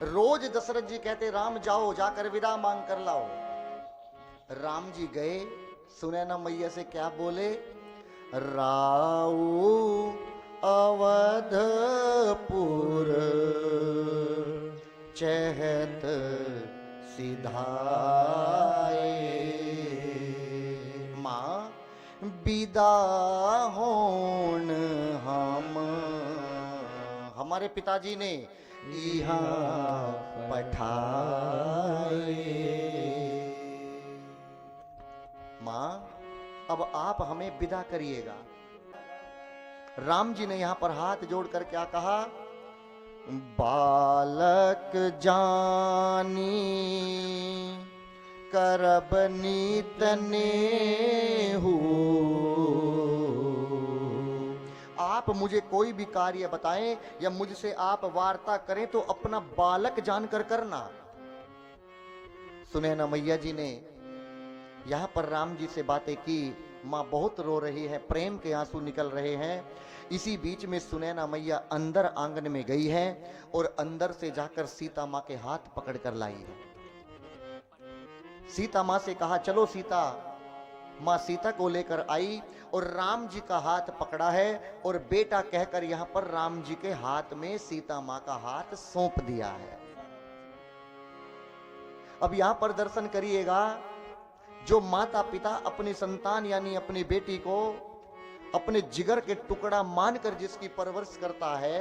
रोज दशरथ जी कहते राम जाओ जाकर विदा मांग कर लाओ। राम जी गए, सुनैना मैया से क्या बोले, राऊ अवधपुर चहत सिधाए। मां विदा होन हमारे पिताजी ने यहाँ पठाए। मां अब आप हमें विदा करिएगा। राम जी ने यहां पर हाथ जोड़कर क्या कहा, बालक जानी करब नीत नेहू। आप मुझे कोई भी कार्य बताएं या मुझसे आप वार्ता करें तो अपना बालक जानकर करना। सुनैना मैया जी ने यहां पर राम जी से बातें की। मां बहुत रो रही है, प्रेम के आंसू निकल रहे हैं। इसी बीच में सुनैना मैया अंदर आंगन में गई है और अंदर से जाकर सीता मां के हाथ पकड़ कर लाई है। सीता मां से कहा चलो सीता। मां सीता को लेकर आई और राम जी का हाथ पकड़ा है और बेटा कहकर यहां पर राम जी के हाथ में सीता मां का हाथ सौंप दिया है। अब यहां पर दर्शन करिएगा, जो माता पिता अपनी संतान यानी अपनी बेटी को अपने जिगर के टुकड़ा मानकर जिसकी परवरिश करता है,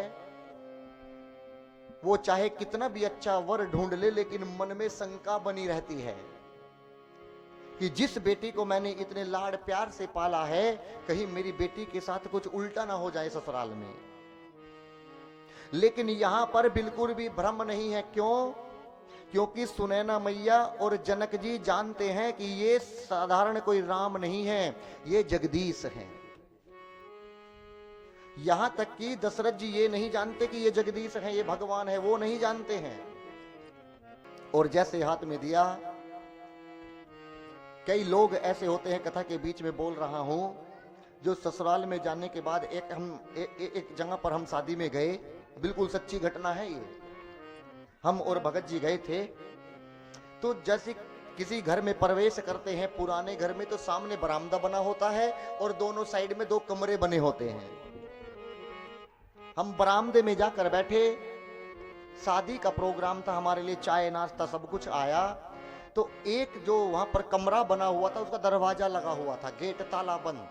वो चाहे कितना भी अच्छा वर ढूंढ ले लेकिन मन में शंका बनी रहती है कि जिस बेटी को मैंने इतने लाड़ प्यार से पाला है, कहीं मेरी बेटी के साथ कुछ उल्टा ना हो जाए ससुराल में। लेकिन यहां पर बिल्कुल भी भ्रम नहीं है। क्यों? क्योंकि सुनैना मैया और जनक जी जानते हैं कि ये साधारण कोई राम नहीं है, ये जगदीश है। यहां तक कि दशरथ जी ये नहीं जानते कि ये जगदीश है, ये भगवान है, वो नहीं जानते हैं। और जैसे हाथ में दिया, कई लोग ऐसे होते हैं, कथा के बीच में बोल रहा हूं, जो ससुराल में जाने के बाद एक जगह पर हम शादी में गए, बिल्कुल सच्ची घटना है ये। हम और भगत जी गए थे, तो जैसे किसी घर में प्रवेश करते हैं पुराने घर में, तो सामने बरामदा बना होता है और दोनों साइड में 2 कमरे बने होते हैं। हम बरामदे में जाकर बैठे, शादी का प्रोग्राम था, हमारे लिए चाय नाश्ता सब कुछ आया। तो एक जो वहां पर कमरा बना हुआ था, उसका दरवाजा लगा हुआ था, गेट ताला बंद।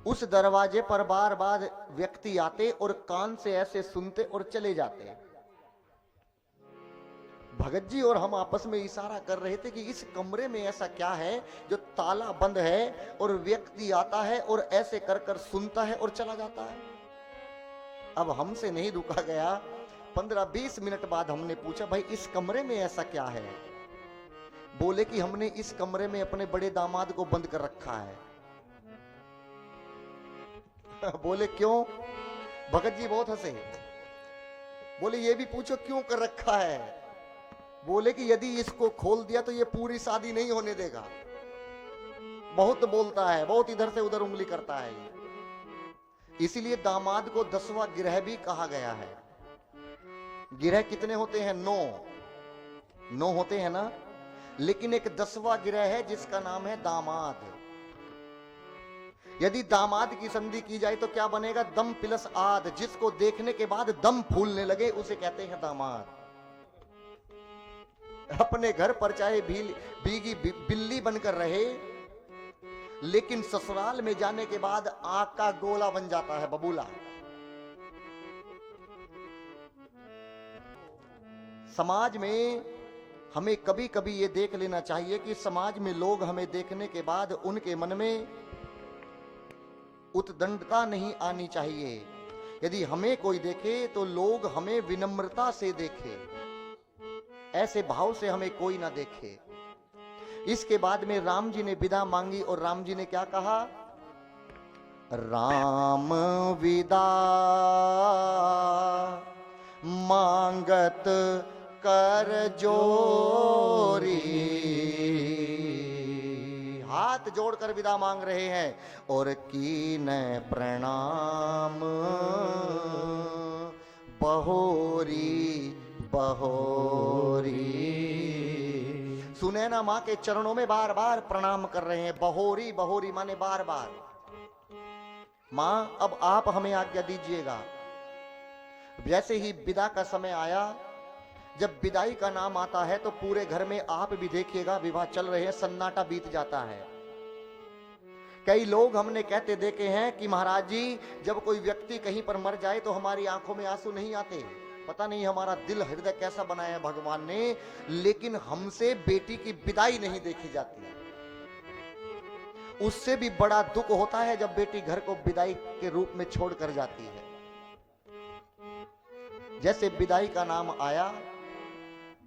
उस दरवाजे पर बार बार व्यक्ति आते और कान से ऐसे सुनते और चले जाते। भगत जी और हम आपस में इशारा कर रहे थे कि इस कमरे में ऐसा क्या है जो ताला बंद है और व्यक्ति आता है और ऐसे कर कर सुनता है और चला जाता है। अब हमसे नहीं रुका गया। 15-20 मिनट बाद हमने पूछा, भाई इस कमरे में ऐसा क्या है? बोले कि हमने इस कमरे में अपने बड़े दामाद को बंद कर रखा है। बोले क्यों? भगत जी बहुत हंसे। बोले ये भी पूछो क्यों कर रखा है? बोले कि यदि इसको खोल दिया तो ये पूरी शादी नहीं होने देगा। बहुत बोलता है, बहुत इधर से उधर उंगली करता है ये। इसीलिए दामाद को 10वां गिरह भी कहा गया है। गिरह कितने होते हैं? 9 होते हैं ना, लेकिन एक 10वां गिरह है जिसका नाम है दामाद। यदि दामाद की संधि की जाए तो क्या बनेगा? दम प्लस आद। जिसको देखने के बाद दम फूलने लगे उसे कहते हैं दामाद। अपने घर पर चाहे भीगी बिल्ली बनकर रहे, लेकिन ससुराल में जाने के बाद आंख का गोला बन जाता है, बबूला। समाज में हमें कभी कभी ये देख लेना चाहिए कि समाज में लोग हमें देखने के बाद उनके मन में उद्दंडता नहीं आनी चाहिए। यदि हमें कोई देखे तो लोग हमें विनम्रता से देखे, ऐसे भाव से हमें कोई ना देखे। इसके बाद में राम जी ने विदा मांगी और राम जी ने क्या कहा? राम विदा मांगत कर जोरी। हाथ जोड़कर विदा मांग रहे हैं और कीन प्रणाम बहोरी बहोरी। सुनैना माँ के चरणों में बार बार प्रणाम कर रहे हैं। बहोरी, बहोरी माने बार बार। माँ अब आप हमें आज्ञा दीजिएगा। जैसे ही विदा का समय आया, जब विदाई का नाम आता है तो पूरे घर में आप भी देखिएगा विवाह चल रहे हैं, सन्नाटा बीत जाता है। कई लोग हमने कहते देखे हैं कि महाराज जी जब कोई व्यक्ति कहीं पर मर जाए तो हमारी आंखों में आंसू नहीं आते। पता नहीं हमारा दिल हृदय कैसा बनाया भगवान ने, लेकिन हमसे बेटी की विदाई नहीं देखी जाती। उससे भी बड़ा दुख होता है जब बेटी घर को विदाई के रूप में छोड़कर जाती है। जैसे विदाई का नाम आया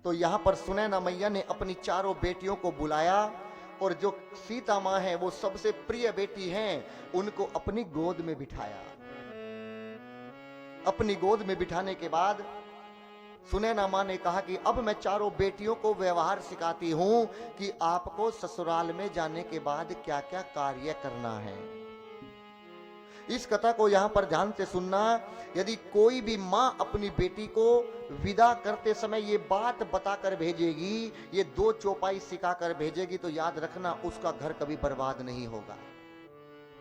तो यहां पर सुनैना मैया ने अपनी चारों बेटियों को बुलाया और जो सीता मां है वो सबसे प्रिय बेटी हैं, उनको अपनी गोद में बिठाया। अपनी गोद में बिठाने के बाद सुनैना मां ने कहा कि अब मैं चारों बेटियों को व्यवहार सिखाती हूं कि आपको ससुराल में जाने के बाद क्या क्या कार्य करना है। इस कथा को यहां पर ध्यान से सुनना। यदि कोई भी मां अपनी बेटी को विदा करते समय ये बात बताकर भेजेगी, ये 2 चौपाई सिखाकर भेजेगी, तो याद रखना उसका घर कभी बर्बाद नहीं होगा।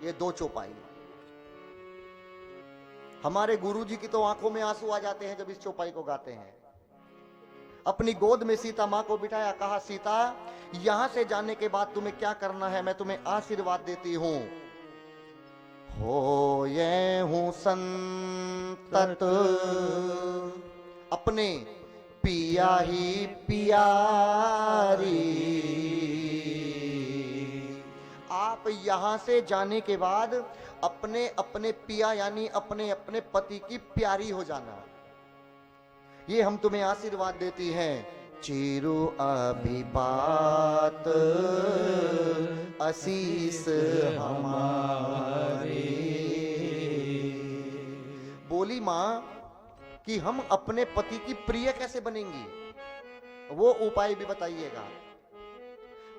ये 2 चौपाई। हमारे गुरुजी की तो आंखों में आंसू आ जाते हैं जब इस चौपाई को गाते हैं। अपनी गोद में सीता मां को बिठाया, कहा सीता यहां से जाने के बाद तुम्हें क्या करना है, मैं तुम्हें आशीर्वाद देती हूं। हो ये हूं संतत अपने पिया ही पियारी। आप यहां से जाने के बाद अपने अपने पिया यानी अपने अपने पति की प्यारी हो जाना, ये हम तुम्हें आशीर्वाद देती हैं। चिरु अभिबात आशीष हमारे। बोली मां कि हम अपने पति की प्रिय कैसे बनेंगी, वो उपाय भी बताइएगा।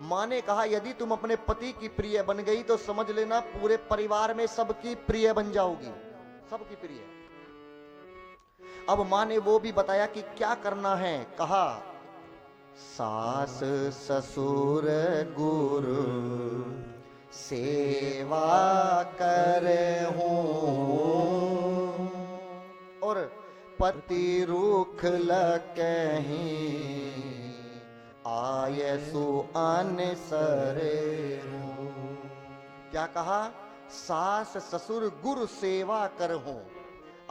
मां ने कहा यदि तुम अपने पति की प्रिय बन गई तो समझ लेना पूरे परिवार में सबकी प्रिय बन जाओगी, सबकी प्रिय। अब मां ने वो भी बताया कि क्या करना है। कहा सास ससुर गुरु सेवा करहूं और पति रुख लकहीं आयसु अनसरे हूं। क्या कहा? सास ससुर गुरु सेवा करहूं।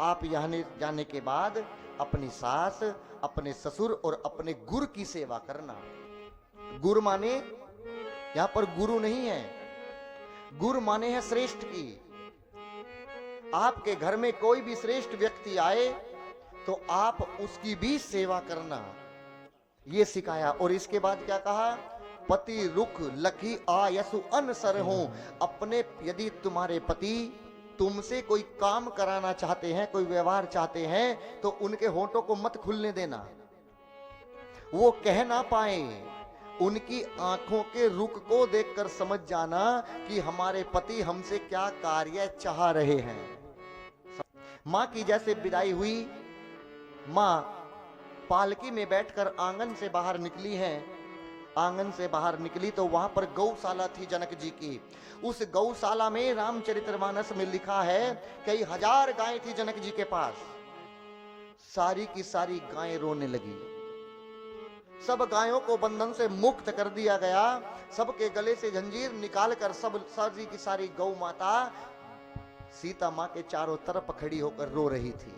आप यहाँ जाने के बाद अपनी सास, अपने ससुर और अपने गुरु की सेवा करना। गुरु माने यहां पर गुरु नहीं है, गुरु माने है श्रेष्ठ की। आपके घर में कोई भी श्रेष्ठ व्यक्ति आए तो आप उसकी भी सेवा करना, ये सिखाया। और इसके बाद क्या कहा? पति रुख लखी आयसु अनसर हो। अपने यदि तुम्हारे पति तुमसे कोई काम कराना चाहते हैं, कोई व्यवहार चाहते हैं, तो उनके होंठों को मत खुलने देना, वो कह ना पाए। उनकी आंखों के रुख को देखकर समझ जाना कि हमारे पति हमसे क्या कार्य चाह रहे हैं। मां की जैसे विदाई हुई, मां पालकी में बैठकर आंगन से बाहर निकली है। आंगन से बाहर निकली तो वहां पर गौशाला थी जनक जी की। उस गौशाला में रामचरितमानस में लिखा है कई हजार गायें थी जनक जी के पास। सारी की सारी गायें रोने लगी। सब गायों को बंधन से मुक्त कर दिया गया। सबके गले से जंजीर निकालकर सब सारी की सारी गौ माता सीता मां के चारों तरफ खड़ी होकर रो रही थी।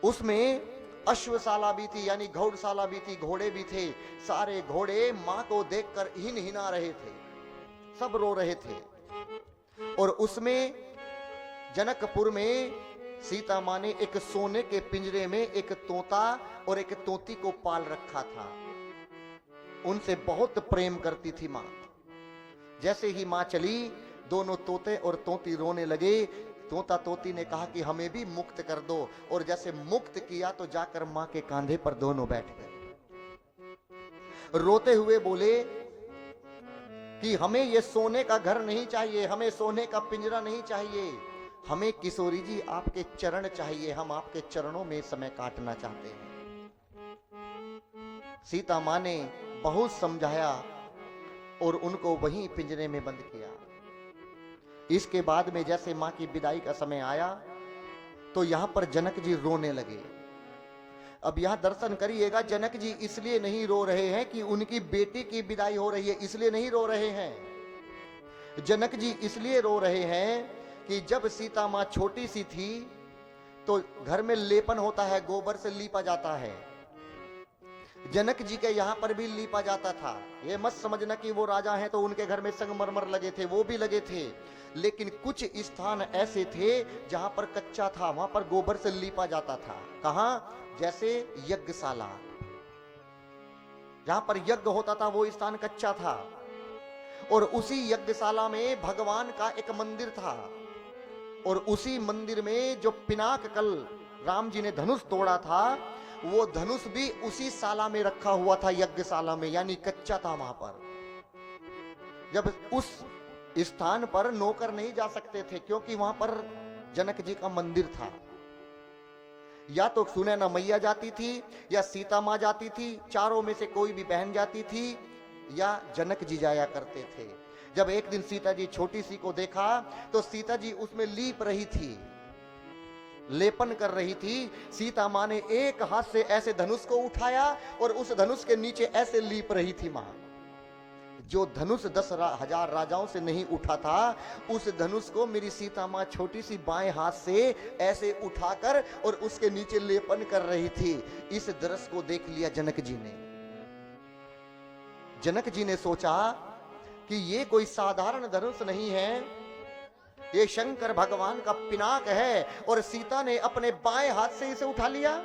उसमें अश्वशाला भी थी यानी घोड़शाला भी थी, घोड़े भी थे। सारे घोड़े मां को देखकर हिन हिना रहे थे, सब रो रहे थे। और उसमें जनकपुर में सीता मां ने एक सोने के पिंजरे में एक तोता और एक तोती को पाल रखा था। उनसे बहुत प्रेम करती थी मां। जैसे ही मां चली, दोनों तोते और तोती रोने लगे। तोता तोती ने कहा कि हमें भी मुक्त कर दो, और जैसे मुक्त किया तो जाकर मां के कांधे पर दोनों बैठ गए। रोते हुए बोले कि हमें ये सोने का घर नहीं चाहिए, हमें सोने का पिंजरा नहीं चाहिए, हमें किशोरी जी आपके चरण चाहिए, हम आपके चरणों में समय काटना चाहते हैं। सीता माँ ने बहुत समझाया और उनको वहीं पिंजरे में बंद किया। इसके बाद में जैसे माँ की विदाई का समय आया तो यहां पर जनक जी रोने लगे। अब यहां दर्शन करिएगा, जनक जी इसलिए नहीं रो रहे हैं कि उनकी बेटी की विदाई हो रही है, इसलिए नहीं रो रहे हैं। जनक जी इसलिए रो रहे हैं कि जब सीता माँ छोटी सी थी तो घर में लेपन होता है, गोबर से लीपा जाता है। जनक जी के यहां पर भी लीपा जाता था। ये मत समझना कि वो राजा हैं तो उनके घर में संगमरमर लगे थे, वो भी लगे थे, लेकिन कुछ स्थान ऐसे थे जहां पर कच्चा था, वहां पर गोबर से लीपा जाता था। कहां? जैसे यज्ञशाला, जहां पर यज्ञ होता था वो स्थान कच्चा था। और उसी यज्ञशाला में भगवान का एक मंदिर था, और उसी मंदिर में जो पिनाक कल राम जी ने धनुष तोड़ा था, वो धनुष भी उसी शाला में रखा हुआ था, यज्ञशाला में, यानी कच्चा था वहां पर। जब उस स्थान पर नौकर नहीं जा सकते थे क्योंकि वहां पर जनक जी का मंदिर था। या तो सुनैना मैया जाती थी या सीता मां जाती थी, चारों में से कोई भी बहन जाती थी, या जनक जी जाया करते थे। जब एक दिन सीता जी छोटी सी को देखा तो सीता जी उसमें लीप रही थी, लेपन कर रही थी। सीता मां ने एक हाथ से ऐसे धनुष को उठाया और उस धनुष के नीचे ऐसे लीप रही थी मां। जो धनुष 10,000 राजाओं से नहीं उठा था, उस धनुष को मेरी सीता मां छोटी सी बाएं हाथ से ऐसे उठाकर और उसके नीचे लेपन कर रही थी। इस दृश्य को देख लिया जनक जी ने। जनक जी ने सोचा कि ये कोई साधारण धनुष नहीं है, ये शंकर भगवान का पिनाक है, और सीता ने अपने बाएं हाथ से इसे उठा लिया।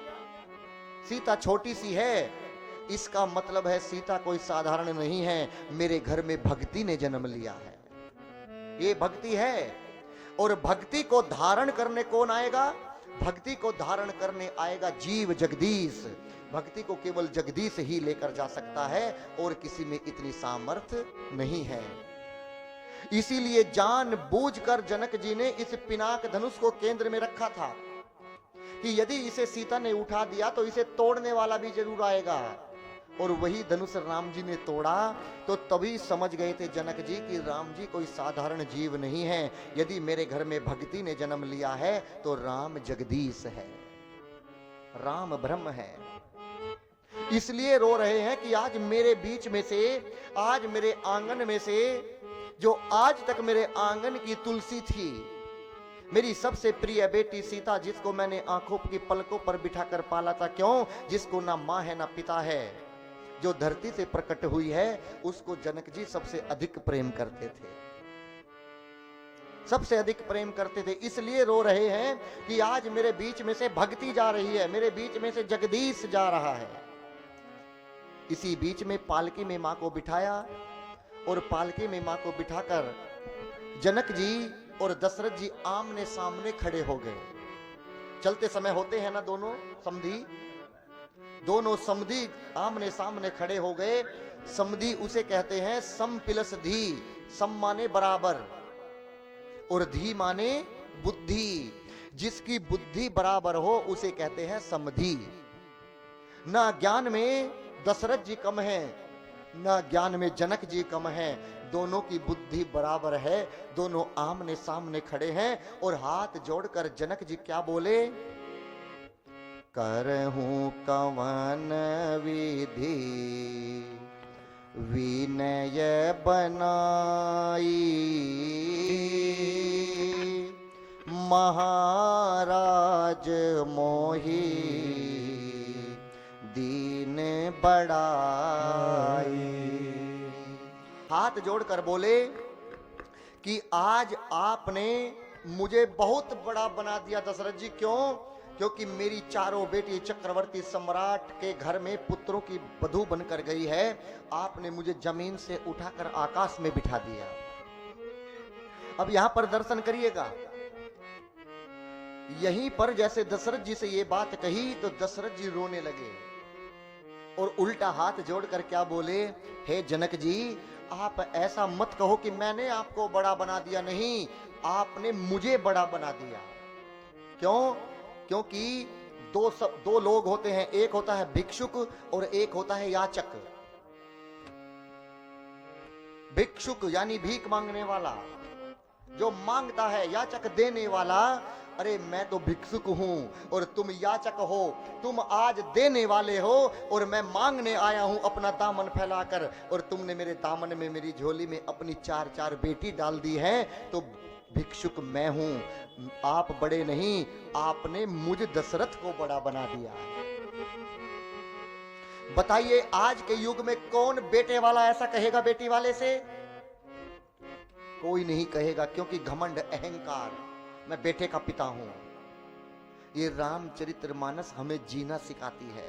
सीता छोटी सी है, इसका मतलब है सीता कोई साधारण नहीं है, मेरे घर में भक्ति ने जन्म लिया है। ये भक्ति है, और भक्ति को धारण करने कौन आएगा? भक्ति को धारण करने आएगा जीव जगदीश। भक्ति को केवल जगदीश ही लेकर जा सकता है, और किसी में इतनी सामर्थ्य नहीं है। इसीलिए जानबूझकर जनक जी ने इस पिनाक धनुष को केंद्र में रखा था कि यदि इसे सीता ने उठा दिया तो इसे तोड़ने वाला भी जरूर आएगा। और वही धनुष राम जी ने तोड़ा तो तभी समझ गए थे जनक जी कि राम जी कोई साधारण जीव नहीं है। यदि मेरे घर में भक्ति ने जन्म लिया है तो राम जगदीश है, राम ब्रह्म है। इसलिए रो रहे हैं कि आज मेरे बीच में से, आज मेरे आंगन में से, जो आज तक मेरे आंगन की तुलसी थी, मेरी सबसे प्रिय बेटी सीता, जिसको मैंने आंखों की पलकों पर बिठाकर पाला था, क्यों? जिसको ना मां है ना पिता है, जो धरती से प्रकट हुई है, उसको जनक जी सबसे अधिक प्रेम करते थे, सबसे अधिक प्रेम करते थे। इसलिए रो रहे हैं कि आज मेरे बीच में से भक्ति जा रही है, मेरे बीच में से जगदीश जा रहा है। इसी बीच में पालकी में मां को बिठाया, और पालकी में मां को बिठाकर जनक जी और दशरथ जी आमने सामने खड़े हो गए। चलते समय होते हैं ना दोनों समधी, दोनों समधी आमने सामने खड़े हो गए। समधी उसे कहते हैं सम प्लस धी, सम माने बराबर और धी माने बुद्धि। जिसकी बुद्धि बराबर हो उसे कहते हैं समधी। ना ज्ञान में दशरथ जी कम है, ना ज्ञान में जनक जी कम है, दोनों की बुद्धि बराबर है। दोनों आमने सामने खड़े हैं और हाथ जोड़कर जनक जी क्या बोले? करहूं कवन विधि विनय बनाई, महाराज मोही दीन बड़ाई। हाथ जोड़कर बोले कि आज आपने मुझे बहुत बड़ा बना दिया दशरथ जी। क्यों? क्योंकि मेरी चारों बेटी चक्रवर्ती सम्राट के घर में पुत्रों की वधू बनकर गई है, आपने मुझे जमीन से उठाकर आकाश में बिठा दिया। अब यहां पर दर्शन करिएगा, यहीं पर जैसे दशरथ जी से ये बात कही तो दशरथ जी रोने लगे और उल्टा हाथ जोड़कर क्या बोले? हे जनक जी, आप ऐसा मत कहो कि मैंने आपको बड़ा बना दिया, नहीं, आपने मुझे बड़ा बना दिया। क्यों? क्योंकि दो लोग होते हैं, एक होता है भिक्षुक और एक होता है याचक। भिक्षुक यानी भीख मांगने वाला, जो मांगता है, याचक देने वाला। अरे मैं तो भिक्षुक हूं और तुम याचक हो, तुम आज देने वाले हो और मैं मांगने आया हूं अपना दामन फैलाकर, और तुमने मेरे दामन में, मेरी झोली में अपनी 4-4 बेटी डाल दी है। तो भिक्षुक मैं हूं, आप बड़े नहीं, आपने मुझ दशरथ को बड़ा बना दिया। बताइए आज के युग में कौन बेटे वाला ऐसा कहेगा बेटी वाले से? कोई नहीं कहेगा, क्योंकि घमंड, अहंकार, मैं बेटे का पिता हूं। ये रामचरितमानस हमें जीना सिखाती है,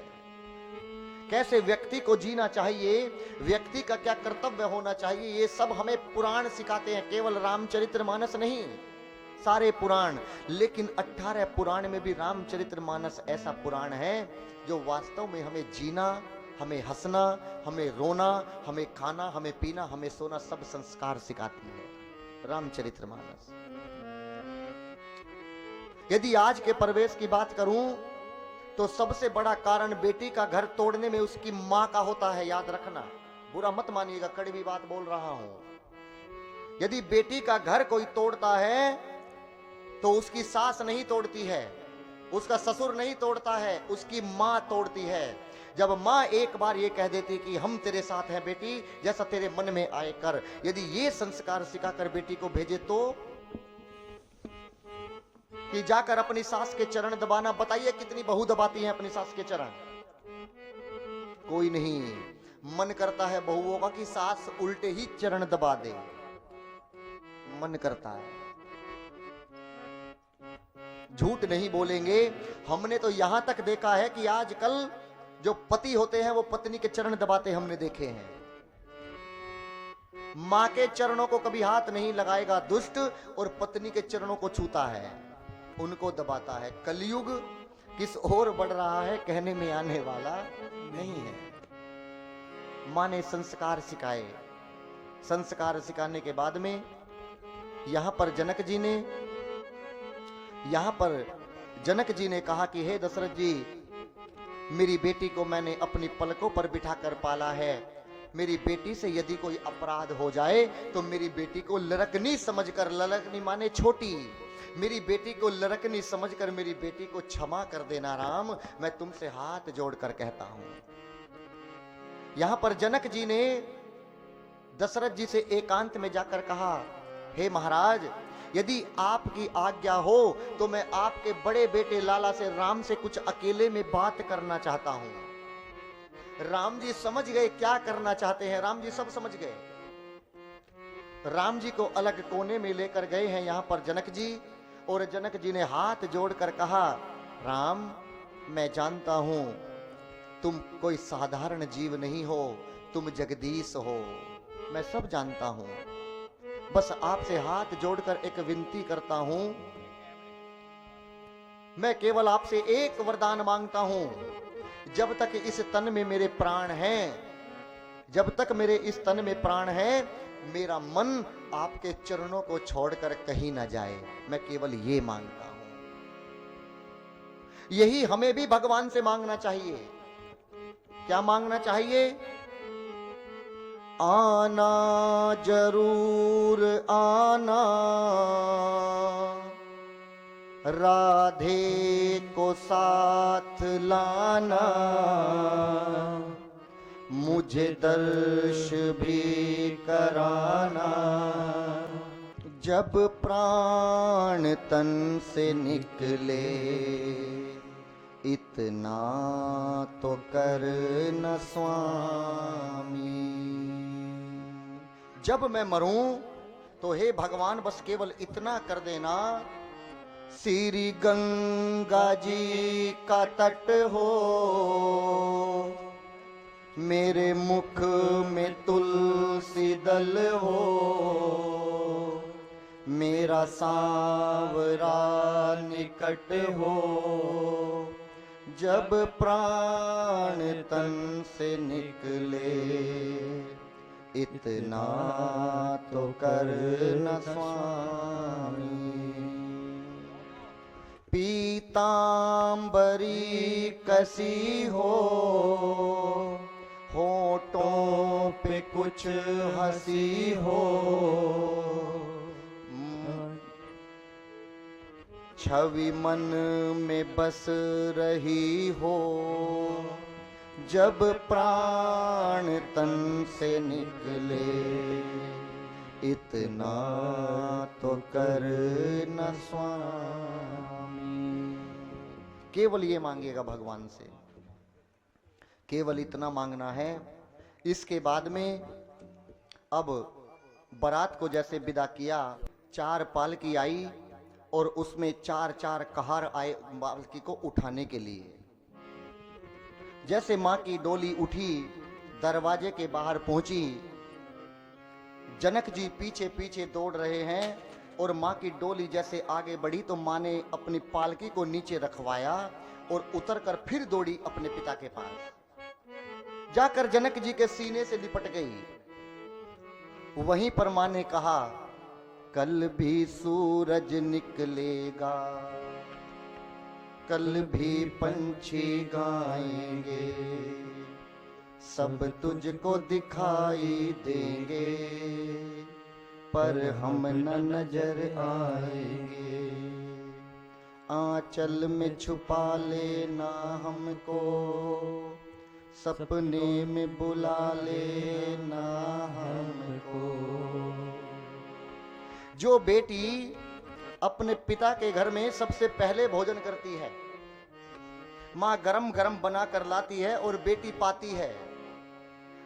कैसे व्यक्ति को जीना चाहिए, व्यक्ति का क्या कर्तव्य होना चाहिए, ये सब हमें पुराण सिखाते हैं। केवल रामचरितमानस नहीं, सारे पुराण। लेकिन 18 पुराण में भी रामचरितमानस ऐसा पुराण है जो वास्तव में हमें जीना, हमें हंसना, हमें रोना, हमें खाना, हमें पीना, हमें सोना, सब संस्कार सिखाती है रामचरितमानस। यदि आज के परिवेश की बात करूं तो सबसे बड़ा कारण बेटी का घर तोड़ने में उसकी मां का होता है। याद रखना, बुरा मत मानिएगा, कड़वी बात बोल रहा हूं। यदि बेटी का घर कोई तोड़ता है तो उसकी सास नहीं तोड़ती है, उसका ससुर नहीं तोड़ता है, उसकी मां तोड़ती है। जब मां एक बार ये कह देती कि हम तेरे साथ हैं बेटी, जैसा तेरे मन में आए कर, यदि ये संस्कार सिखाकर बेटी को भेजे तो कि जाकर अपनी सास के चरण दबाना। बताइए कितनी बहू दबाती है अपनी सास के चरण? कोई नहीं। मन करता है बहुओं का कि सास उल्टे ही चरण दबा दे, मन करता है। झूठ नहीं बोलेंगे, हमने तो यहां तक देखा है कि आजकल जो पति होते हैं वो पत्नी के चरण दबाते हमने देखे हैं। मां के चरणों को कभी हाथ नहीं लगाएगा दुष्ट, और पत्नी के चरणों को छूता है, उनको दबाता है। कलयुग किस ओर बढ़ रहा है कहने में आने वाला नहीं है। मां ने संस्कार सिखाए, संस्कार सिखाने के बाद में यहां पर जनक जी ने कहा कि हे दशरथ जी, मेरी बेटी को मैंने अपनी पलकों पर बिठाकर पाला है। मेरी बेटी से यदि कोई अपराध हो जाए तो मेरी बेटी को लड़कनी समझकर, लड़कनी माने छोटी, मेरी बेटी को लड़कनी समझकर मेरी बेटी को क्षमा कर देना राम, मैं तुमसे हाथ जोड़कर कहता हूं। यहां पर जनक जी ने दशरथ जी से एकांत में जाकर कहा, हे महाराज, यदि आपकी आज्ञा हो तो मैं आपके बड़े बेटे लाला से, राम से कुछ अकेले में बात करना चाहता हूं। राम जी समझ गए क्या करना चाहते हैं, राम जी सब समझ गए। राम जी को अलग कोने में लेकर गए हैं यहां पर जनक जी, और जनक जी ने हाथ जोड़कर कहा, राम, मैं जानता हूं तुम कोई साधारण जीव नहीं हो, तुम जगदीश हो, मैं सब जानता हूं। बस आपसे हाथ जोड़कर एक विनती करता हूं, मैं केवल आपसे एक वरदान मांगता हूं। जब तक इस तन में मेरे प्राण हैं, जब तक मेरे इस तन में प्राण है, मेरा मन आपके चरणों को छोड़कर कहीं ना जाए, मैं केवल ये मांगता हूं। यही हमें भी भगवान से मांगना चाहिए। क्या मांगना चाहिए? आना जरूर आना, राधे को साथ लाना, मुझे दर्श भी कराना। जब प्राण तन से निकले, इतना तो कर न स्वामी। जब मैं मरूं तो हे भगवान बस केवल इतना कर देना, श्री गंगा जी का तट हो, मेरे मुख में तुलसी दल हो, मेरा सांवरा निकट हो। जब प्राण तन से निकले, इतना तो कर न स्वामी। पीतांबरी कसी हो, होठों पे कुछ हंसी हो, छवि मन में बस रही हो, जब प्राण तन से निकले, इतना तो कर न स्वामी। केवल ये मांगेगा भगवान से, केवल इतना मांगना है। इसके बाद में अब बारात को जैसे विदा किया, 4 पालकी आई और उसमें 4 कहार आए पालकी को उठाने के लिए। जैसे मां की डोली उठी, दरवाजे के बाहर पहुंची, जनक जी पीछे पीछे दौड़ रहे हैं और मां की डोली जैसे आगे बढ़ी तो मां ने अपनी पालकी को नीचे रखवाया और उतरकर फिर दौड़ी अपने पिता के पास, जाकर जनक जी के सीने से लिपट गई। वहीं पर मां ने कहा, कल भी सूरज निकलेगा, कल भी पंछी गाएंगे, सब तुझको दिखाई देंगे, पर हम न नजर आएंगे। आंचल में छुपा लेना हमको, सपने में बुला लेना हमको। जो बेटी अपने पिता के घर में सबसे पहले भोजन करती है, माँ गरम गरम बना कर लाती है और बेटी पाती है,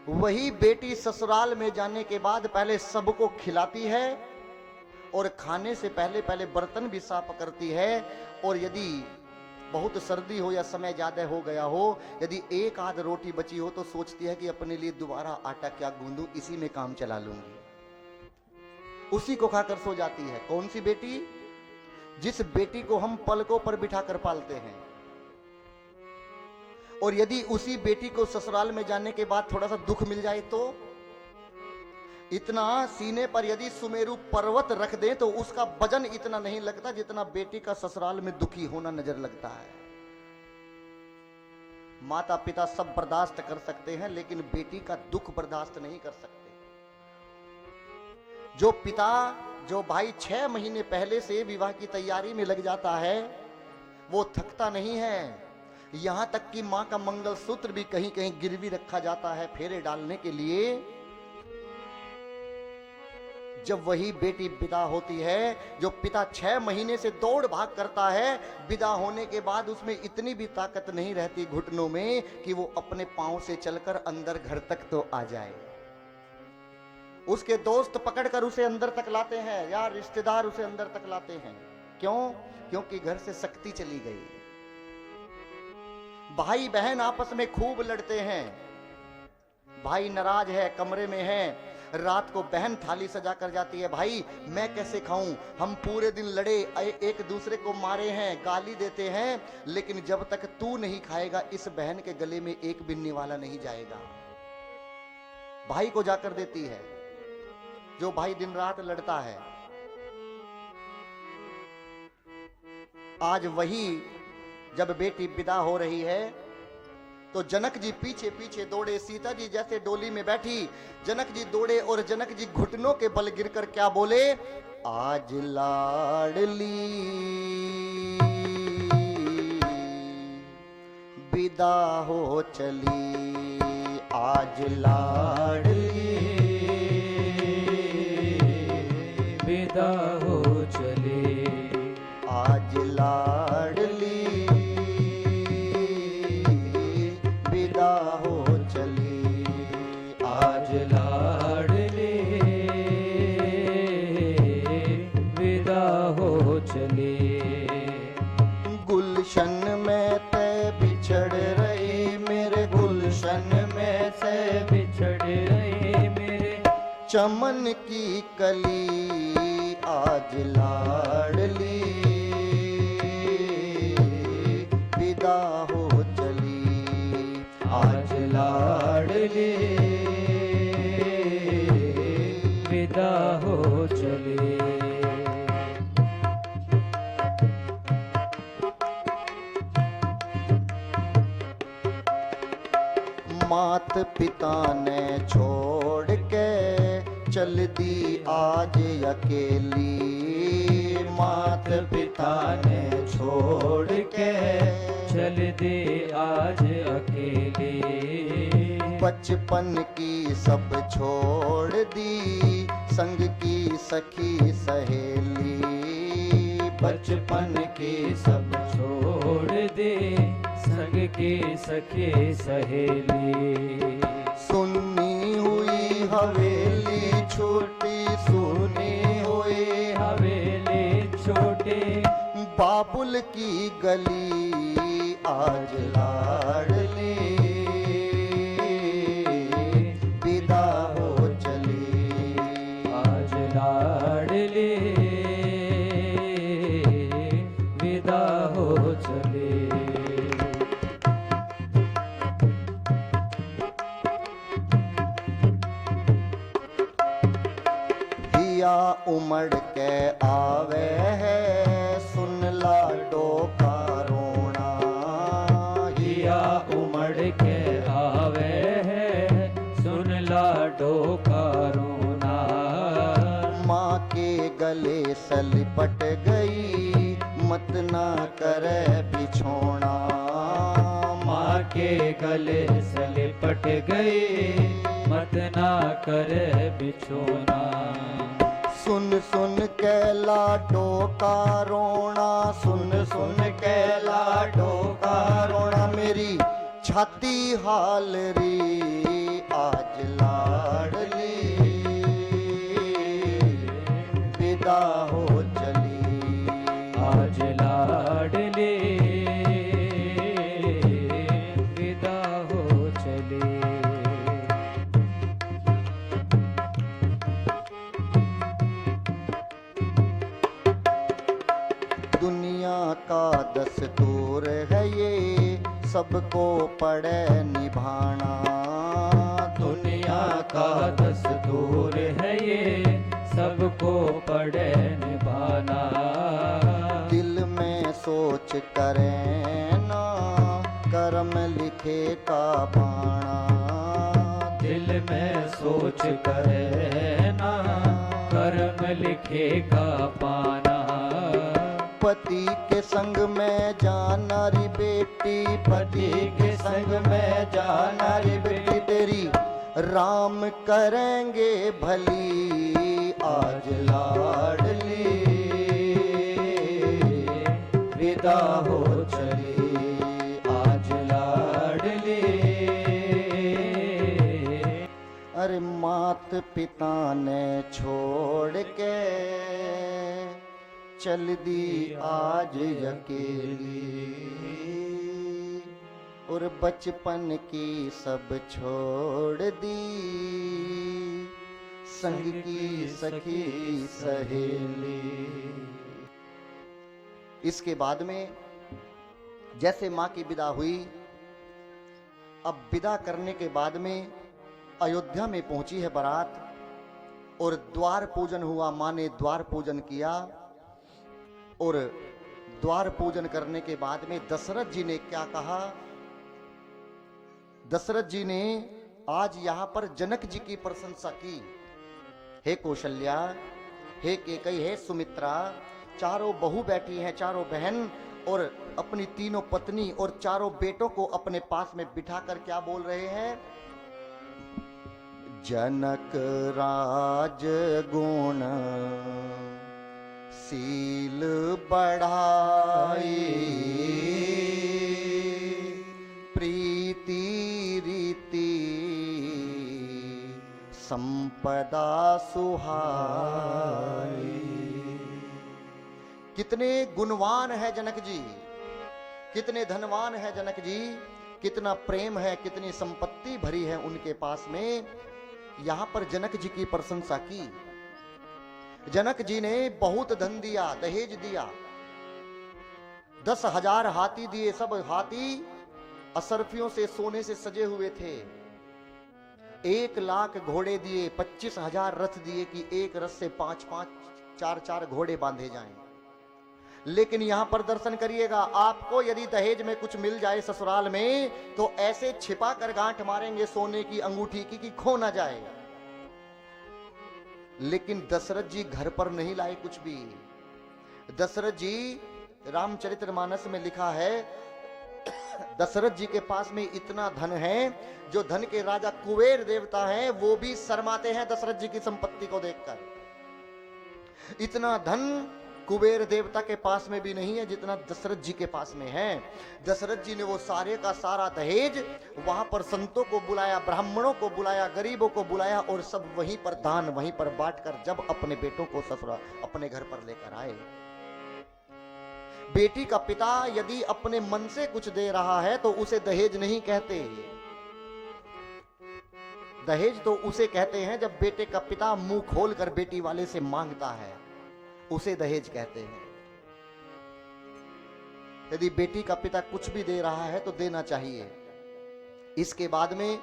वही बेटी ससुराल में जाने के बाद पहले सबको खिलाती है और खाने से पहले पहले बर्तन भी साफ करती है। और यदि बहुत सर्दी हो या समय ज्यादा हो गया हो, यदि एक आध रोटी बची हो तो सोचती है कि अपने लिए दोबारा आटा क्या गूंदूं, इसी में काम चला लूंगी, उसी को खाकर सो जाती है। कौन सी बेटी? जिस बेटी को हम पलकों पर बिठाकर पालते हैं। और यदि उसी बेटी को ससुराल में जाने के बाद थोड़ा सा दुख मिल जाए तो इतना सीने पर यदि सुमेरु पर्वत रख दे तो उसका वजन इतना नहीं लगता जितना बेटी का ससुराल में दुखी होना नजर लगता है। माता पिता सब बर्दाश्त कर सकते हैं लेकिन बेटी का दुख बर्दाश्त नहीं कर सकते। जो पिता, जो भाई 6 महीने पहले से विवाह की तैयारी में लग जाता है वो थकता नहीं है। यहां तक कि मां का मंगलसूत्र भी कहीं कहीं गिरवी रखा जाता है फेरे डालने के लिए। जब वही बेटी विदा होती है, जो पिता 6 महीने से दौड़ भाग करता है, विदा होने के बाद उसमें इतनी भी ताकत नहीं रहती घुटनों में कि वो अपने पांव से चलकर अंदर घर तक तो आ जाए। उसके दोस्त पकड़कर उसे अंदर तक लाते हैं या रिश्तेदार उसे अंदर तक लाते हैं। क्यों? क्योंकि घर से शक्ति चली गई। भाई बहन आपस में खूब लड़ते हैं। भाई नाराज है, कमरे में है, रात को बहन थाली सजा कर जाती है, भाई मैं कैसे खाऊं, हम पूरे दिन लड़े, एक दूसरे को मारे हैं, गाली देते हैं, लेकिन जब तक तू नहीं खाएगा इस बहन के गले में एक भी निवाला नहीं जाएगा। भाई को जाकर देती है। जो भाई दिन रात लड़ता है, आज वही जब बेटी विदा हो रही है तो जनक जी पीछे पीछे दौड़े। सीता जी जैसे डोली में बैठी, जनक जी दौड़े और जनक जी घुटनों के बल गिरकर क्या बोले? आज लाडली विदा हो चली, आज लाडली विदा हो चली, आज लाडली विदा हो चली, आज लाडली विदा हो चली। गुलशन में ते बिछड़ रही मेरे, गुलशन में से बिछड़ रही मेरे चमन की कली, आज लाडली विदा हो चली, आज लाडली विदा हो चली। मात पिता ने छोड़ के चल दी आज अकेली। मात पिता ने छोड़ के चल दे आज अकेले। बचपन की सब छोड़ दी संग की सखी सहेली। बचपन के सब छोड़ दे संग के सखे सहेली। सुन्नी हुई हवेली छोटी, सुनी हुई हवेली छोटे, बाबुल की गली आज लाडली विदा हो चली। आज लाडले विदा हो चले। हिया उमड़ के आवे है सुन लाडो का रोना। हिया उमड़ के आवे है सुन लाडो का रोना। माँ के गले से लिपट गई मत ना करे बिछोना। माँ के गले से लिपट गई मत ना करे बिछोना। सुन सुन के लाडो का रोना, सुन सुन के लाडो का रोना। मेरी छाती हाल री आज लाडली विदा हो चली। आज लाडले विदा हो चले। दुनिया का दस्तूर है ये सबको पड़े निभाना। दुनिया का दस्तूर है ये सबको पड़े निभाना। दिल में सोच करें ना कर्म लिखे का बाणा। दिल में सोच करे ना कर्म लिखे का पाना। पति के संग में जाना री बेटी, पति के संग में जाना री बेटी। तेरी राम करेंगे भली आज लाडली विदा हो चली। आज लाडले अरे मात पिता ने छोड़ के चल दी आज अकेली। और बचपन की सब छोड़ दी संग की सखी सहेली। इसके बाद में जैसे माँ की विदा हुई, अब विदा करने के बाद में अयोध्या में पहुंची है बारात और द्वार पूजन हुआ। माँ ने द्वार पूजन किया और द्वार पूजन करने के बाद में दशरथ जी ने क्या कहा? दशरथ जी ने आज यहां पर जनक जी की प्रशंसा की। हे कौशल्या, हे केकई, हे सुमित्रा, चारों बहू बैठी हैं, चारों बहन, और अपनी तीनों पत्नी और चारों बेटों को अपने पास में बिठाकर क्या बोल रहे हैं? जनक राज गुण सील बढ़ाई, प्रीति रीति संपदा सुहाई। कितने गुणवान है जनक जी, कितने धनवान है जनक जी, कितना प्रेम है, कितनी संपत्ति भरी है उनके पास में। यहां पर जनक जी की प्रशंसा की। जनक जी ने बहुत धन दिया, दहेज दिया, 10,000 हाथी दिए। सब हाथी असरफियों से, सोने से सजे हुए थे। 1,00,000 घोड़े दिए, 25,000 रथ दिए कि एक रथ से 5-5, 4-4 घोड़े बांधे जाएं। लेकिन यहां पर दर्शन करिएगा, आपको यदि दहेज में कुछ मिल जाए ससुराल में तो ऐसे छिपा कर गांठ मारेंगे सोने की अंगूठी की कि खो ना जाए। लेकिन दशरथ जी घर पर नहीं लाए कुछ भी। दशरथ जी, रामचरितमानस में लिखा है, दशरथ जी के पास में इतना धन है, जो धन के राजा कुबेर देवता हैं वो भी शर्माते हैं दशरथ जी की संपत्ति को देखकर। इतना धन कुबेर देवता के पास में भी नहीं है जितना दशरथ जी के पास में है। दशरथ जी ने वो सारे का सारा दहेज वहां पर संतों को बुलाया, ब्राह्मणों को बुलाया, गरीबों को बुलाया और सब वहीं पर दान वहीं पर बांटकर जब अपने बेटों को ससुराल अपने घर पर लेकर आए। बेटी का पिता यदि अपने मन से कुछ दे रहा है तो उसे दहेज नहीं कहते। दहेज तो उसे कहते हैं जब बेटे का पिता मुंह खोलकर बेटी वाले से मांगता है, उसे दहेज कहते हैं। यदि बेटी का पिता कुछ भी दे रहा है तो देना चाहिए। इसके बाद में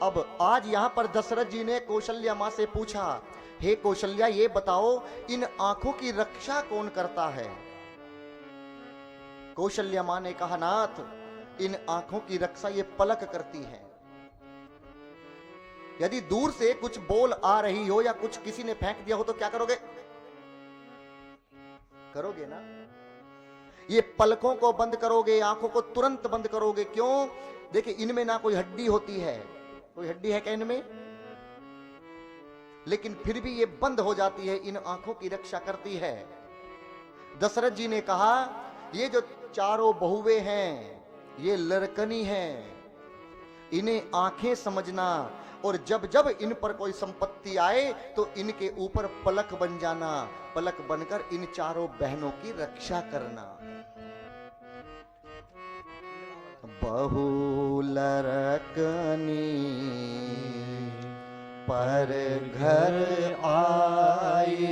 अब आज यहां पर दशरथ जी ने कौशल्या मां से पूछा, हे कौशल्या, ये बताओ इन आंखों की रक्षा कौन करता है? कौशल्या मां ने कहा, नाथ, इन आंखों की रक्षा ये पलक करती है। यदि दूर से कुछ बोल आ रही हो या कुछ किसी ने फेंक दिया हो तो क्या करोगे? करोगे ना? ये पलकों को बंद करोगे, आंखों को तुरंत बंद करोगे। क्यों? देखिए, इनमें ना कोई हड्डी होती है, कोई हड्डी है क्या इनमें? लेकिन फिर भी ये बंद हो जाती है, इन आंखों की रक्षा करती है। दशरथ जी ने कहा, ये जो चारों बहुएं हैं ये लड़कनी हैं, इन्हें आंखें समझना और जब जब इन पर कोई संपत्ति आए तो इनके ऊपर पलक बन जाना, पलक बनकर इन चारों बहनों की रक्षा करना। बहु लड़कनी पर घर आई,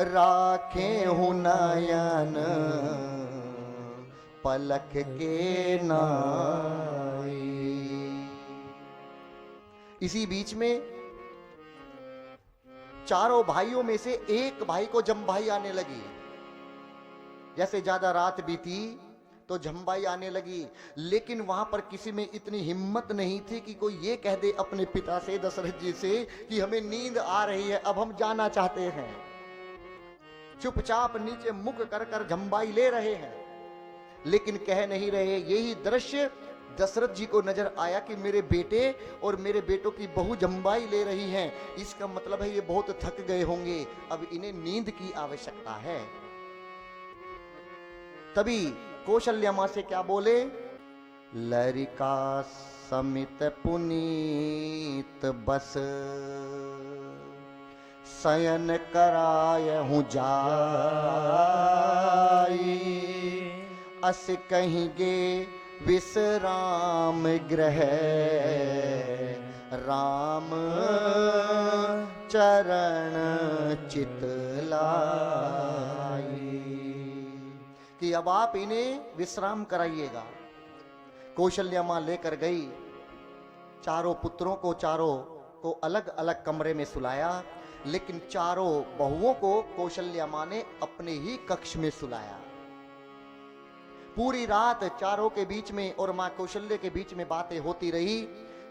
राखे हूं नयन पलक के नाई। इसी बीच में चारों भाइयों में से एक भाई को जमभाई आने लगी। जैसे ज्यादा रात बीती तो जमभाई आने लगी, लेकिन वहां पर किसी में इतनी हिम्मत नहीं थी कि कोई ये कह दे अपने पिता से, दशरथ जी से, कि हमें नींद आ रही है, अब हम जाना चाहते हैं। चुपचाप नीचे मुख कर कर जमभाई ले रहे हैं, लेकिन कह नहीं रहे। यही दृश्य दशरथ जी को नजर आया कि मेरे बेटे और मेरे बेटों की बहू जमभाई ले रही हैं, इसका मतलब है ये बहुत थक गए होंगे, अब इन्हें नींद की आवश्यकता है। तभी कौशल्या मां से क्या बोले, लरिका समित पुनीत बस शयन कराय हूं जाई, अस कहिगे विश्राम गृह राम चरण चितलाई, कि अब आप इन्हें विश्राम कराइएगा। कौशल्या मां लेकर गई, चारों पुत्रों को चारों को अलग अलग कमरे में सुलाया, लेकिन चारों बहुओं को कौशल्या मां ने अपने ही कक्ष में सुलाया। पूरी रात चारों के बीच में और मां कौशल्या के बीच में बातें होती रही।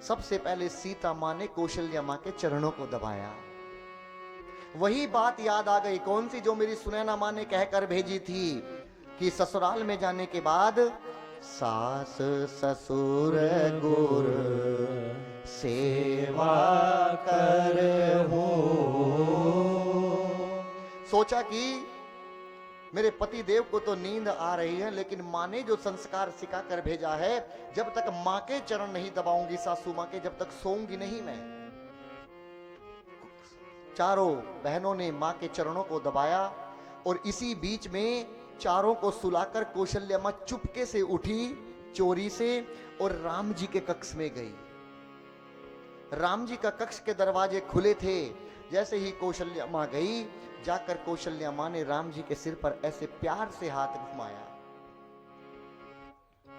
सबसे पहले सीता मां ने कौशल्या मां के चरणों को दबाया। वही बात याद आ गई, कौन सी, जो मेरी सुनैना मां ने कहकर भेजी थी कि ससुराल में जाने के बाद सास ससुर गुर सेवा कर हो। सोचा कि मेरे पति देव को तो नींद आ रही है, लेकिन मां ने जो संस्कार सिखा कर भेजा है, जब तक मां के चरण नहीं दबाऊंगी सासू मां के, जब तक सोऊंगी नहीं मैं। चारों बहनों ने मां के चरणों को दबाया और इसी बीच में चारों को सुलाकर कौशल्या मां चुपके से उठी चोरी से और राम जी के कक्ष में गई। राम जी का कक्ष के दरवाजे खुले थे। जैसे ही कौशल्या मां गई, जाकर कौशल्या मां ने राम जी के सिर पर ऐसे प्यार से हाथ घुमाया।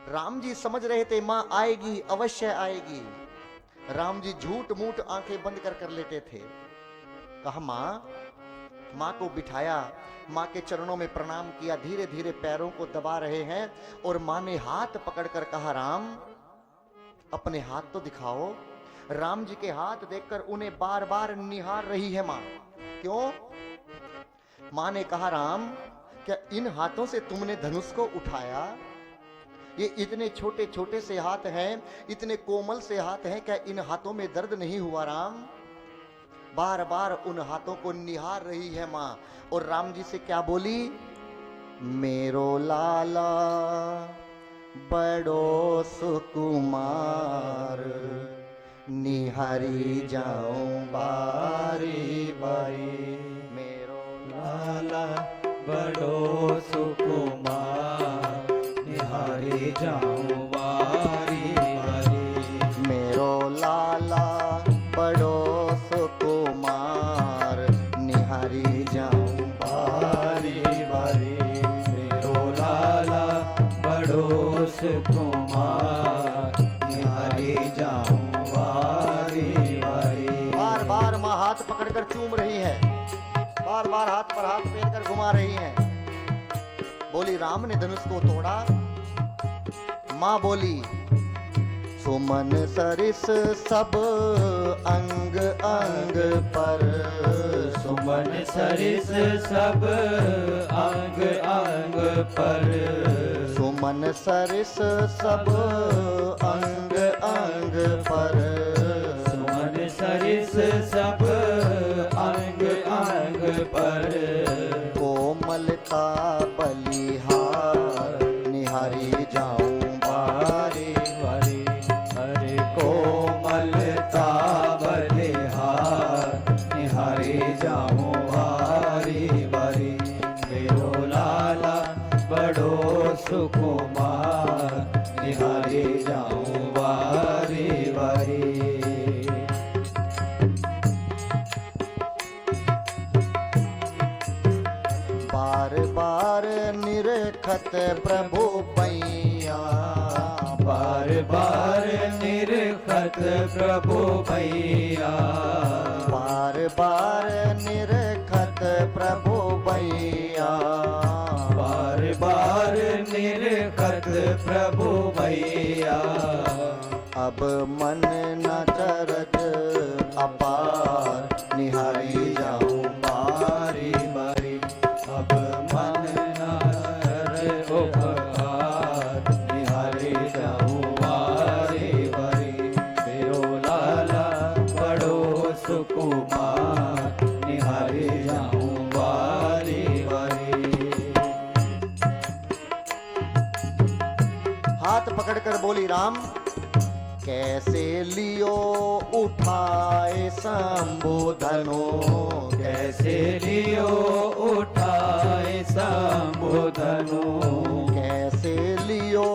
राम जी समझ रहे थे मां आएगी, अवश्य आएगी। राम जी झूठ मूठ आंखें बंद कर कर लेटे थे। कहा, मां माँ को बिठाया, माँ के चरणों में प्रणाम किया, धीरे धीरे पैरों को दबा रहे हैं और माँ ने हाथ पकड़कर कहा, राम अपने हाथ तो दिखाओ। राम जी के हाथ देखकर उन्हें बार बार निहार रही है माँ। क्यों? माँ ने कहा, राम क्या इन हाथों से तुमने धनुष को उठाया? ये इतने छोटे छोटे से हाथ हैं, इतने कोमल से हाथ हैं, क्या इन हाथों में दर्द नहीं हुआ? राम बार बार उन हाथों को निहार रही है माँ और राम जी से क्या बोली? मेरो लाला बड़ो सुकुमार, निहारी जाऊं बारी बारी। मेरो लाला बड़ो सुकुमार, निहारी जाऊं बारी बारी। मेरो लाला बड़ो सुकुमार, निहारी जाऊं बारी बारी। मेरो लाला बड़ो सुकुमार, निहारी जाऊं बारी बारी। बार बार माँ हाथ पकड़कर चूम रही है, बार बार हाथ पर हाथ फेरकर घुमा रही है। बोली, राम ने धनुष को तोड़ा। माँ बोली, सुमन सरिस सब अंग अंग पर, सुमन सरिस सब अंग अंग पर, सुमन सरिस सब अंग अंग पर, सुमन सरिस सब अंग अंग पर। कोमलता बलिहार, निहारी जाऊं बारी बारी। हरे कोमलता बलिहार, निहारी जाऊं बारी बारी। मेरो लाला बड़ो सुकुमार, निहारी जाऊं बारी बारी। बार बार निरखत प्रभु पैया, बार बार निरखत प्रभु भैया, बार बार निरखत प्रभु पैया, बार बार निरखत प्रभु भैया। अब मन न चरत अपार, निहारी जाऊं बारी बारी। अब मन नार उपहार, निहारी जाऊं बारी बारी। मेरो लाला बड़ो सुकुमार, निहारी जाऊं बारी बारी। हाथ पकड़कर बोली, राम कैसे लियो उठाए संबोधनो, कैसे लियो उठाए संबोधनो, कैसे लियो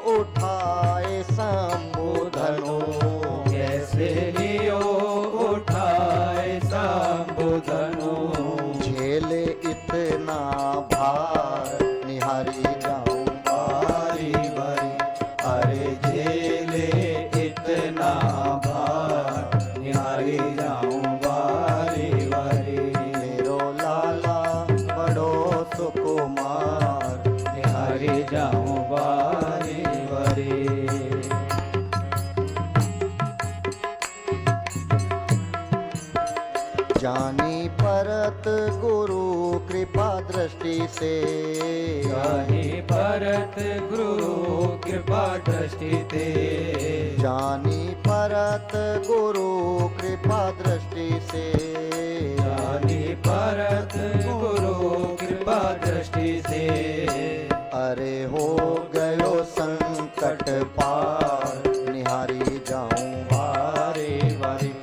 उठाए संबोधनो, कैसे लियो उठाए संबोधनो। झेले इतना भार, निहारी जाऊं बारी बारी। अरे झेले इतना भार, निहारी जाऊं बारी बारी। मेरो लाला बड़ो सुकुमार, निहारी जाऊं बारी बारी। जानी परत गुरु कृपा दृष्टि से, जानी परत गुरु कृपा दृष्टि ते, जानी परत गुरु कृपा दृष्टि से, जानी परत गुरु कृपा दृष्टि से। अरे हो गयो संकट पार, निहारी जाऊं बारी बारी।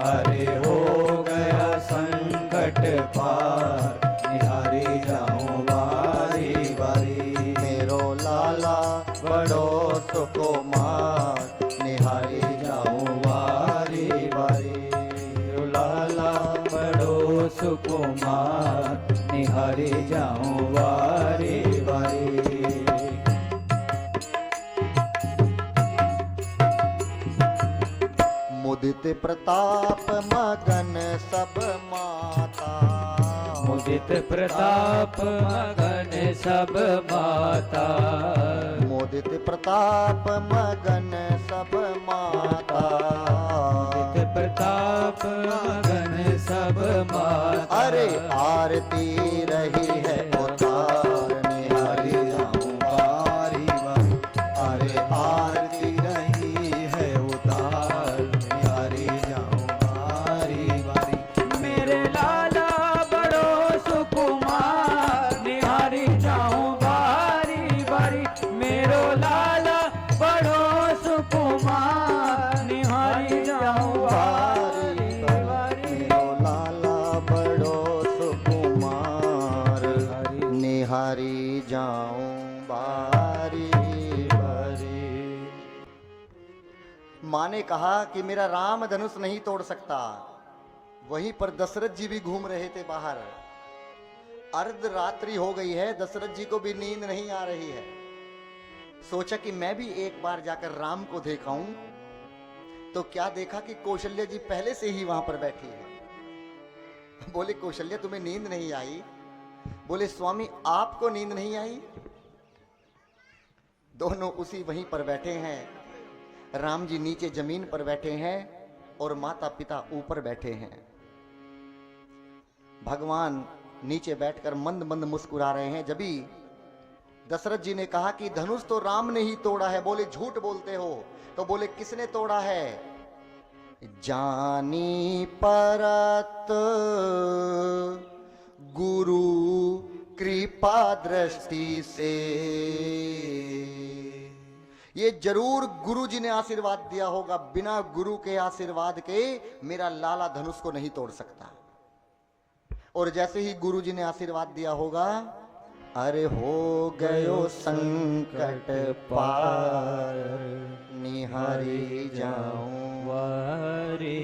अरे हो गया संकट पार, निहारी जाऊं बारी बारी। मेरो लाला बड़ो सुकुमार, निहारी जाऊं बारी बारी। मेरो लाला बड़ो सुकुमार, निहारी जाऊं बारी बारी। मुदित प्रताप मगन सब माता, मोदित प्रताप मगन सब माता, मोदित प्रताप मगन सब माता, मोदित प्रताप मगन सब माता। अरे आरती रही है उतार निहारी जाऊं बारी बारी, अरे आरती रही है उतार निहारी जाऊं बारी बारी। मेरे लाला बड़ो सुकुमार, निहारी जाऊं बारी बारी। मेरो लाला बड़ो सुकुमार, निहारी जाऊं बारी बारी। मेरो लाला बड़ो सुकुमार, निहारी जाऊं बारी बारी। माँ ने कहा कि मेरा राम धनुष नहीं तोड़ सकता। वहीं पर दशरथ जी भी घूम रहे थे बाहर। अर्ध रात्रि हो गई है, दशरथ जी को भी नींद नहीं आ रही है। सोचा कि मैं भी एक बार जाकर राम को देखाऊं। तो क्या देखा कि कौशल्य जी पहले से ही वहां पर बैठी है। बोले कौशल्य तुम्हें नींद नहीं आई? बोले स्वामी आपको नींद नहीं आई? दोनों उसी वहीं पर बैठे हैं। राम जी नीचे जमीन पर बैठे हैं और माता पिता ऊपर बैठे हैं। भगवान नीचे बैठकर मंद मंद मुस्कुरा रहे हैं। जभी दशरथ जी ने कहा कि धनुष तो राम ने ही तोड़ा है। बोले झूठ बोलते हो। तो बोले किसने तोड़ा है? जानी परत गुरु कृपा दृष्टि से। ये जरूर गुरु जी ने आशीर्वाद दिया होगा। बिना गुरु के आशीर्वाद के मेरा लाला धनुष को नहीं तोड़ सकता। और जैसे ही गुरु जी ने आशीर्वाद दिया होगा, अरे हो गयो संकट पार, निहारी जाऊं वारी